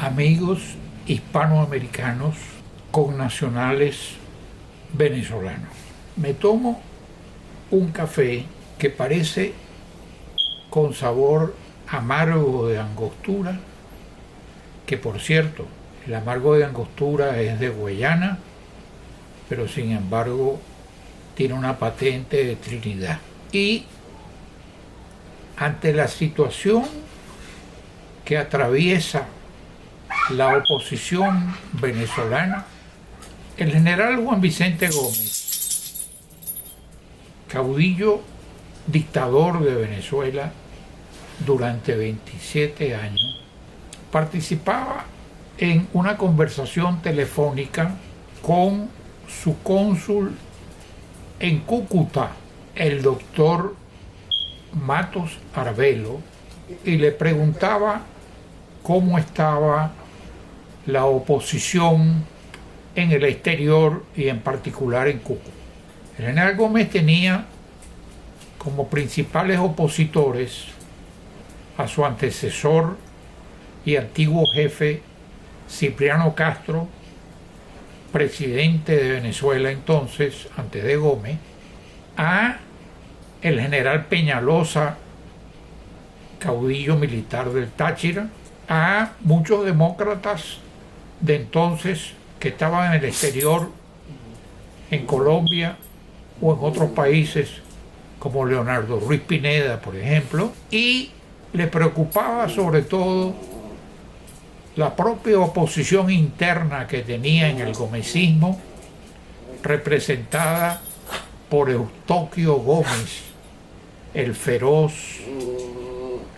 amigos hispanoamericanos con nacionales venezolanos. Me tomo un café que parece con sabor amargo de angostura, que por cierto, el amargo de angostura es de Guayana, pero sin embargo tiene una patente de Trinidad. Y ante la situación que atraviesa la oposición venezolana, el general Juan Vicente Gómez, caudillo dictador de Venezuela durante 27 años, participaba en una conversación telefónica con su cónsul en Cúcuta, el doctor Matos Arbelo, y le preguntaba cómo estaba la oposición en el exterior y en particular en Cúcuta. El general Gómez tenía como principales opositores a su antecesor y antiguo jefe Cipriano Castro, presidente de Venezuela entonces, antes de Gómez, a el general Peñalosa, caudillo militar del Táchira, a muchos demócratas de entonces que estaban en el exterior, en Colombia o en otros países, como Leonardo Ruiz Pineda, por ejemplo, y le preocupaba sobre todo la propia oposición interna que tenía en el gomecismo, representada por Eustoquio Gómez, el feroz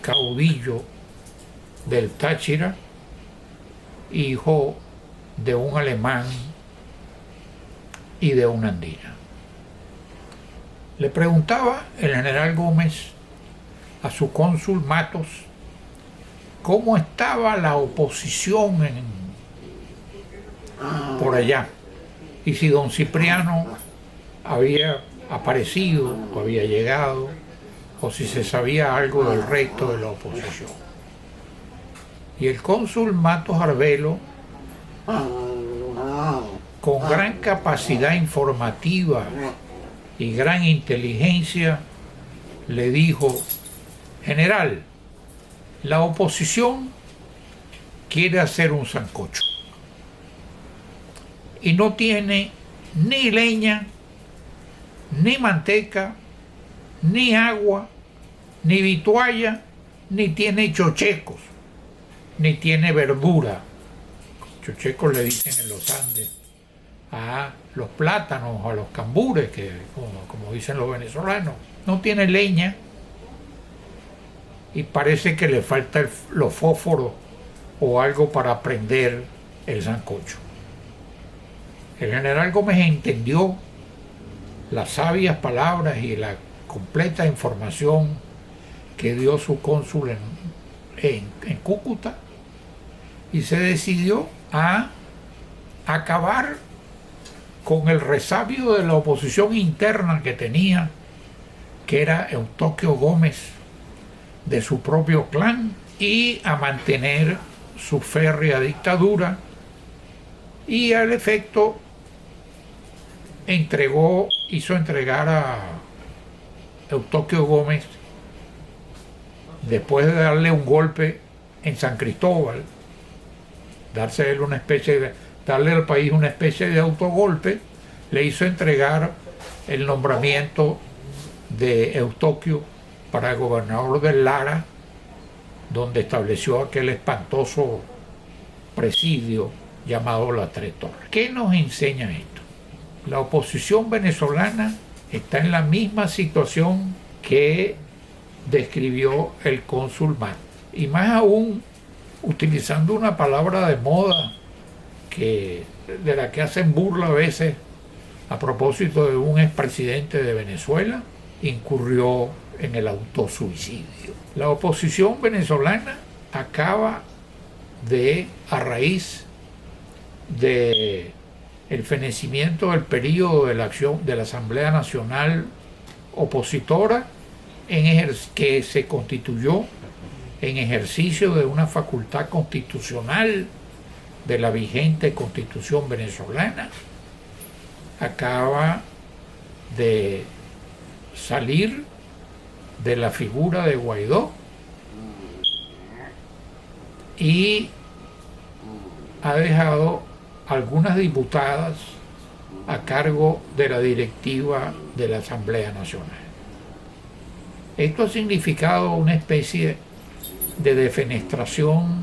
caudillo del Táchira, hijo de un alemán y de una andina. Le preguntaba el general Gómez a su cónsul Matos cómo estaba la oposición por allá, y si don Cipriano había aparecido o había llegado, o si se sabía algo del resto de la oposición. Y el cónsul Matos Arbelo, con gran capacidad informativa y gran inteligencia, le dijo: general, la oposición quiere hacer un sancocho y no tiene ni leña, ni manteca, ni agua, ni vitualla, ni tiene chochecos, ni tiene verdura. Chochecos le dicen en los Andes a los plátanos, a los cambures, que como dicen los venezolanos. No tiene leña y parece que le falta los fósforos o algo para prender el sancocho. El general Gómez entendió las sabias palabras y la completa información que dio su cónsul en Cúcuta y se decidió a acabar con el resabio de la oposición interna que tenía, que era Eustoquio Gómez, de su propio clan, y a mantener su férrea dictadura, y al efecto hizo entregar a Eustoquio Gómez, después de darle un golpe en San Cristóbal, darle al país una especie de autogolpe, le hizo entregar el nombramiento de Eustoquio para gobernador del Lara, donde estableció aquel espantoso presidio llamado Las Tres Torres. ¿Qué nos enseña esto? La oposición venezolana está en la misma situación que describió el cónsul Matos, y más aún utilizando una palabra de moda de la que hacen burla a veces a propósito de un expresidente de Venezuela, incurrió en el autosuicidio. La oposición venezolana acaba a raíz de el fenecimiento del periodo de la acción de la Asamblea Nacional Opositora, que se constituyó en ejercicio de una facultad constitucional de la vigente Constitución venezolana, acaba de salir de la figura de Guaidó y ha dejado algunas diputadas a cargo de la directiva de la Asamblea Nacional. Esto ha significado una especie de defenestración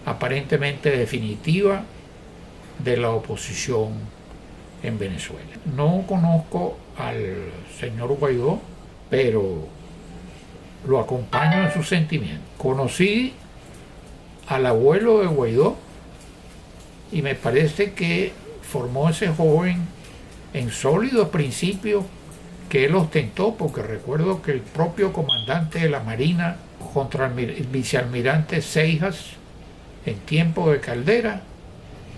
aparentemente definitiva de la oposición en Venezuela. No conozco al señor Guaidó, pero lo acompaño en sus sentimientos. Conocí al abuelo de Guaidó y me parece que formó ese joven en sólidos principios que él ostentó, porque recuerdo que el propio comandante de la Marina, vicealmirante Seijas, en tiempo de Caldera,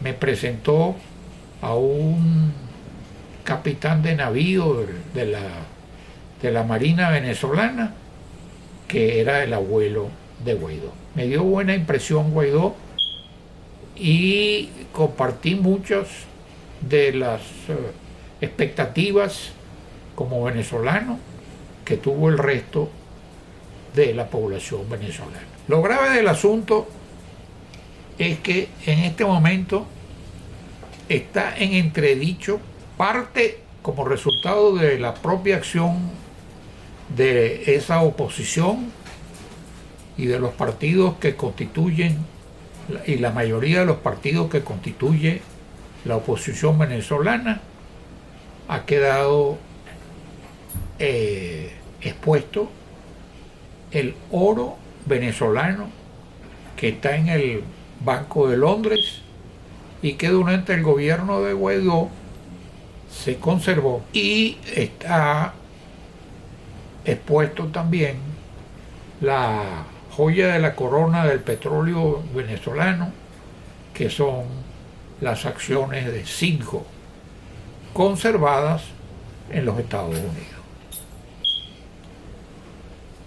me presentó a un capitán de navío de la Marina venezolana, que era el abuelo de Guaidó. Me dio buena impresión Guaidó y compartí muchas de las expectativas como venezolano que tuvo el resto de la población venezolana. Lo grave del asunto es que en este momento está en entredicho parte como resultado de la propia acción de esa oposición y de los partidos que constituyen, y la mayoría de los partidos que constituye la oposición venezolana, ha quedado expuesto el oro venezolano que está en el Banco de Londres y que durante el gobierno de Guaidó se conservó, y está expuesto también la joya de la corona del petróleo venezolano, que son las acciones de Citgo conservadas en los Estados Unidos.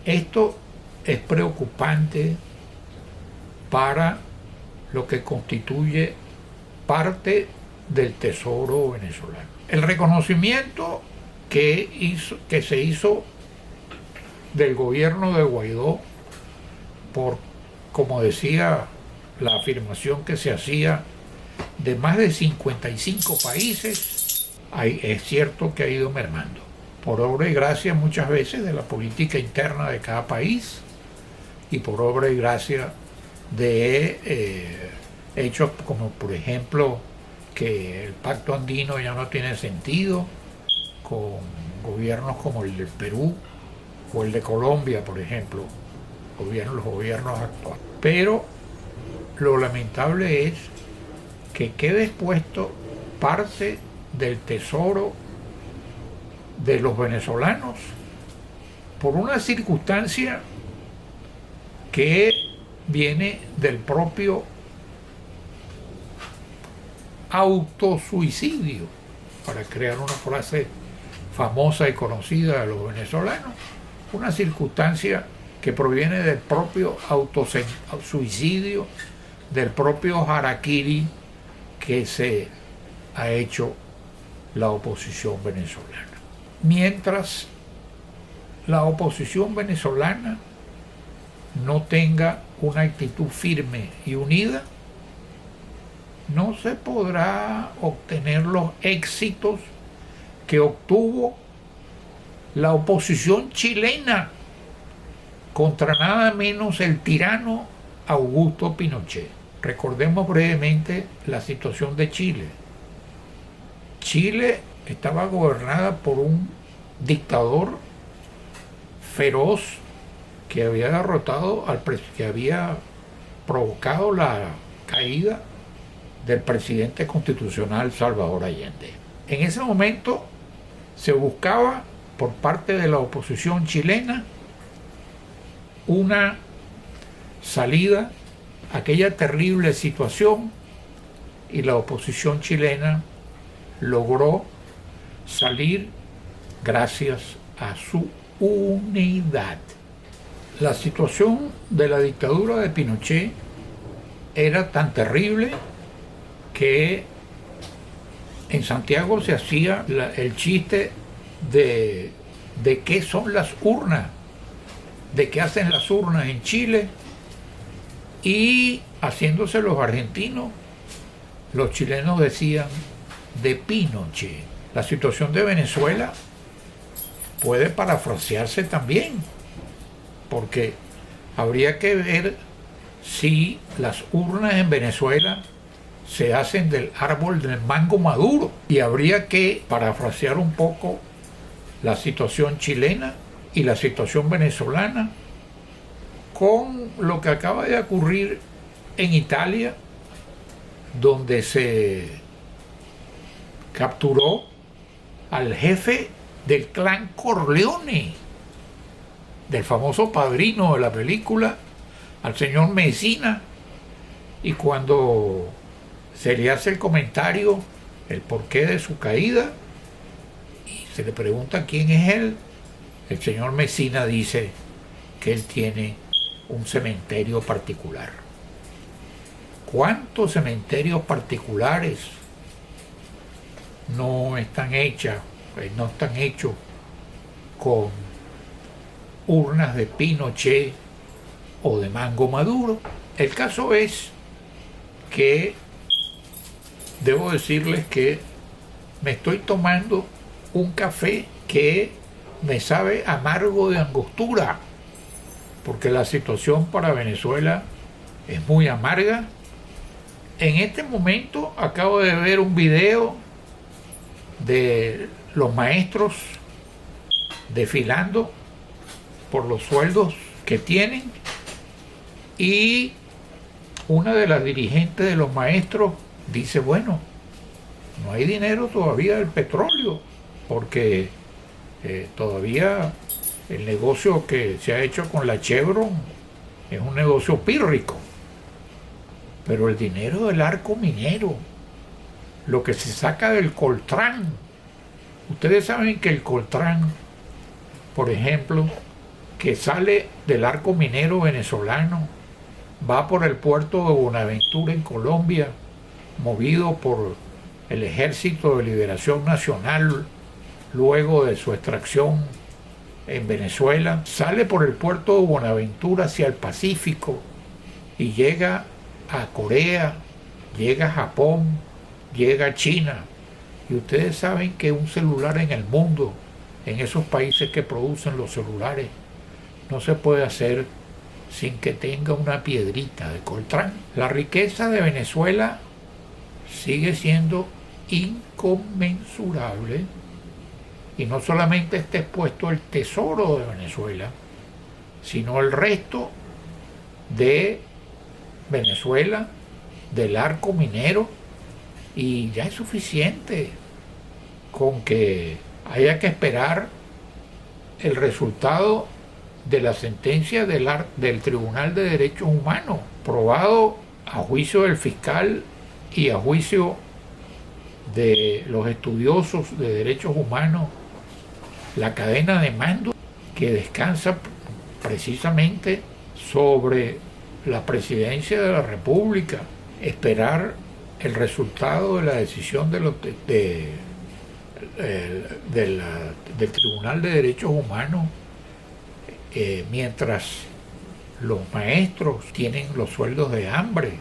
Esto es preocupante para lo que constituye parte del tesoro venezolano. El reconocimiento que se hizo del gobierno de Guaidó por, como decía la afirmación que se hacía, de más de 55 países, es cierto que ha ido mermando, por obra y gracia muchas veces de la política interna de cada país y por obra y gracia de hechos como, por ejemplo, que el pacto andino ya no tiene sentido con gobiernos como el del Perú o el de Colombia, por ejemplo, los gobiernos actuales. Pero lo lamentable es que quede expuesto parte del tesoro de los venezolanos por una circunstancia que viene del propio autosuicidio, para crear una frase famosa y conocida de los venezolanos, una circunstancia que proviene del propio autosuicidio, del propio harakiri que se ha hecho la oposición venezolana. Mientras la oposición venezolana no tenga una actitud firme y unida, no se podrá obtener los éxitos que obtuvo la oposición chilena contra nada menos el tirano Augusto Pinochet. Recordemos brevemente la situación de Chile. Chile estaba gobernada por un dictador feroz que había derrotado que había provocado la caída del presidente constitucional Salvador Allende. En ese momento se buscaba por parte de la oposición chilena una salida a aquella terrible situación, y la oposición chilena logró salir gracias a su unidad. La situación de la dictadura de Pinochet era tan terrible que en Santiago se hacía el chiste de qué son las urnas, de qué hacen las urnas en Chile, y haciéndose los argentinos, los chilenos decían de Pinochet. La situación de Venezuela puede parafrasearse también, porque habría que ver si las urnas en Venezuela se hacen del árbol del mango maduro, y habría que parafrasear un poco la situación chilena y la situación venezolana con lo que acaba de ocurrir en Italia, donde se capturó al jefe del clan Corleone, del famoso Padrino de la película, al señor Messina, y cuando se le hace el comentario, el porqué de su caída, y se le pregunta quién es él, el señor Messina dice que él tiene un cementerio particular. ¿Cuántos cementerios particulares no están hechos con urnas de Pinochet o de mango maduro? El caso es que debo decirles que me estoy tomando un café que me sabe amargo de angostura, porque la situación para Venezuela es muy amarga. En este momento acabo de ver un video de los maestros desfilando por los sueldos que tienen, y una de las dirigentes de los maestros dice, bueno, no hay dinero todavía del petróleo, porque todavía el negocio que se ha hecho con la Chevron es un negocio pírrico, pero el dinero del arco minero, lo que se saca del coltrán, ustedes saben que el coltrán, por ejemplo, que sale del arco minero venezolano, va por el puerto de Buenaventura en Colombia, movido por el Ejército de Liberación Nacional luego de su extracción en Venezuela, sale por el puerto de Buenaventura hacia el Pacífico y llega a Corea, llega a Japón, llega a China. Y ustedes saben que un celular en el mundo, en esos países que producen los celulares, no se puede hacer sin que tenga una piedrita de coltrán. La riqueza de Venezuela sigue siendo inconmensurable, y no solamente está expuesto el tesoro de Venezuela, sino el resto de Venezuela, del arco minero, y ya es suficiente con que haya que esperar el resultado de la sentencia del Tribunal de Derechos Humanos, probado a juicio del fiscal y a juicio de los estudiosos de derechos humanos, la cadena de mando que descansa precisamente sobre la presidencia de la República. Esperar el resultado de la decisión del Tribunal de Derechos Humanos, mientras los maestros tienen los sueldos de hambre,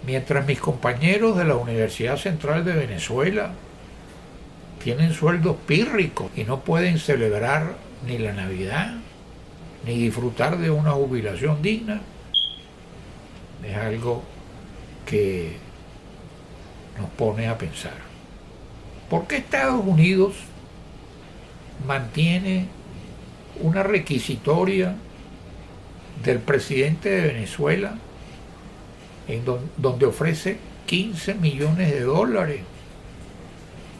mientras mis compañeros de la Universidad Central de Venezuela tienen sueldos pírricos y no pueden celebrar ni la Navidad ni disfrutar de una jubilación digna. Es algo que nos pone a pensar. ¿Por qué Estados Unidos mantiene una requisitoria del presidente de Venezuela donde ofrece 15 millones de dólares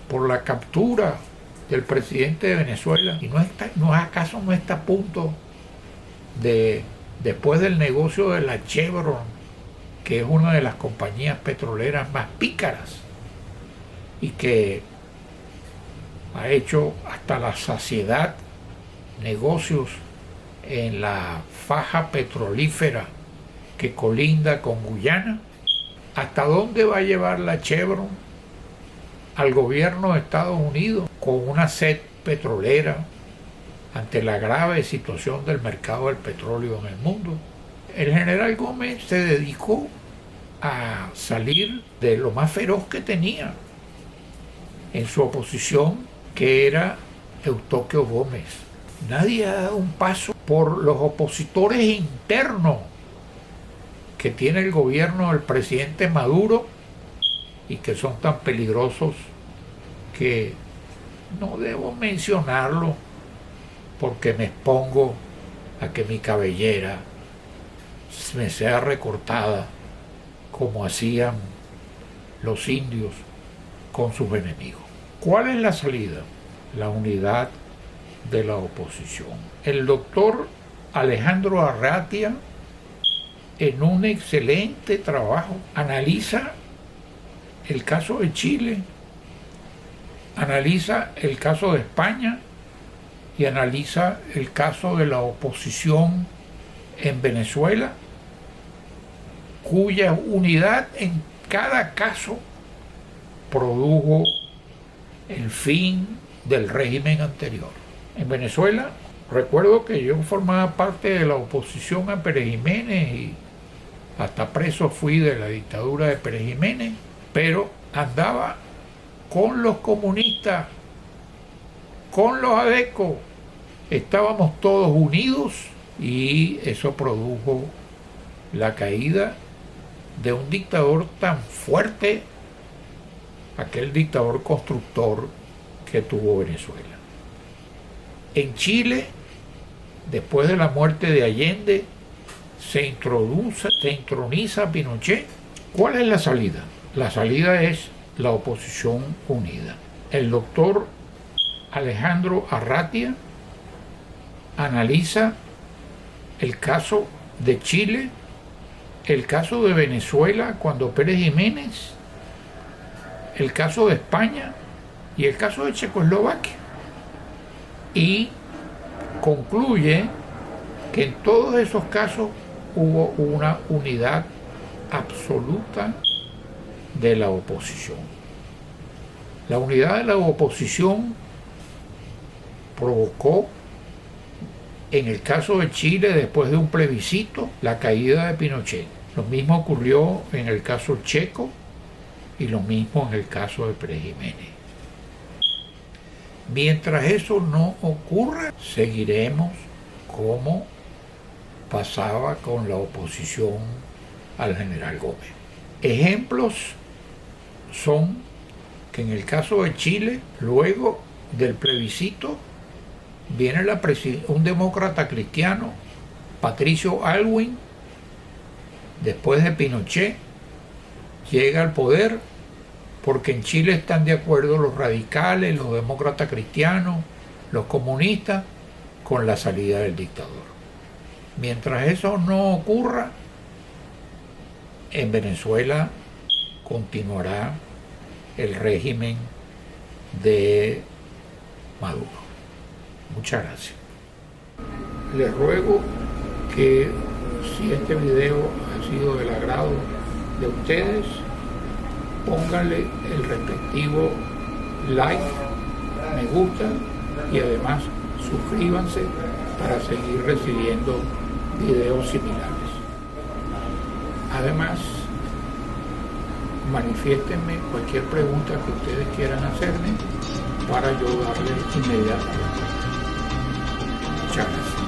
por la captura del presidente de Venezuela? ¿Y acaso no está a punto de, después del negocio de la Chevron, que es una de las compañías petroleras más pícaras y que ha hecho hasta la saciedad negocios en la faja petrolífera que colinda con Guyana. ¿Hasta dónde va a llevar la Chevron al gobierno de Estados Unidos con una sed petrolera ante la grave situación del mercado del petróleo en el mundo? El general Gómez se dedicó a salir de lo más feroz que tenía en su oposición, que era Eustoquio Gómez. Nadie ha dado un paso por los opositores internos que tiene el gobierno del presidente Maduro y que son tan peligrosos que no debo mencionarlo porque me expongo a que mi cabellera me sea recortada como hacían los indios con sus enemigos. ¿Cuál es la salida? La unidad de la oposición. El doctor Alejandro Arratia, en un excelente trabajo, analiza el caso de Chile, analiza el caso de España y analiza el caso de la oposición en Venezuela, cuya unidad en cada caso produjo el fin del régimen anterior. En Venezuela, recuerdo que yo formaba parte de la oposición a Pérez Jiménez y hasta preso fui de la dictadura de Pérez Jiménez, pero andaba con los comunistas, con los adecos, estábamos todos unidos y eso produjo la caída de un dictador tan fuerte, aquel dictador constructor que tuvo Venezuela. En Chile, después de la muerte de Allende, se introniza a Pinochet. ¿Cuál es la salida? La salida es la oposición unida. El doctor Alejandro Arratia analiza el caso de Chile, el caso de Venezuela cuando Pérez Jiménez, el caso de España y el caso de Checoslovaquia. Y concluye que en todos esos casos hubo una unidad absoluta de la oposición. La unidad de la oposición provocó, en el caso de Chile, después de un plebiscito, la caída de Pinochet. Lo mismo ocurrió en el caso checo y lo mismo en el caso de Pérez Jiménez. Mientras eso no ocurra, seguiremos como pasaba con la oposición al general Gómez. Ejemplos son que en el caso de Chile, luego del plebiscito, viene un demócrata cristiano, Patricio Aylwin, después de Pinochet, llega al poder porque en Chile están de acuerdo los radicales, los demócratas cristianos, los comunistas, con la salida del dictador. Mientras eso no ocurra, en Venezuela continuará el régimen de Maduro. Muchas gracias. Les ruego que si este video ha sido del agrado de ustedes, pónganle el respectivo like, me gusta y además suscríbanse para seguir recibiendo videos similares. Además, manifiéstenme cualquier pregunta que ustedes quieran hacerme para yo darle inmediatamente. Muchas gracias.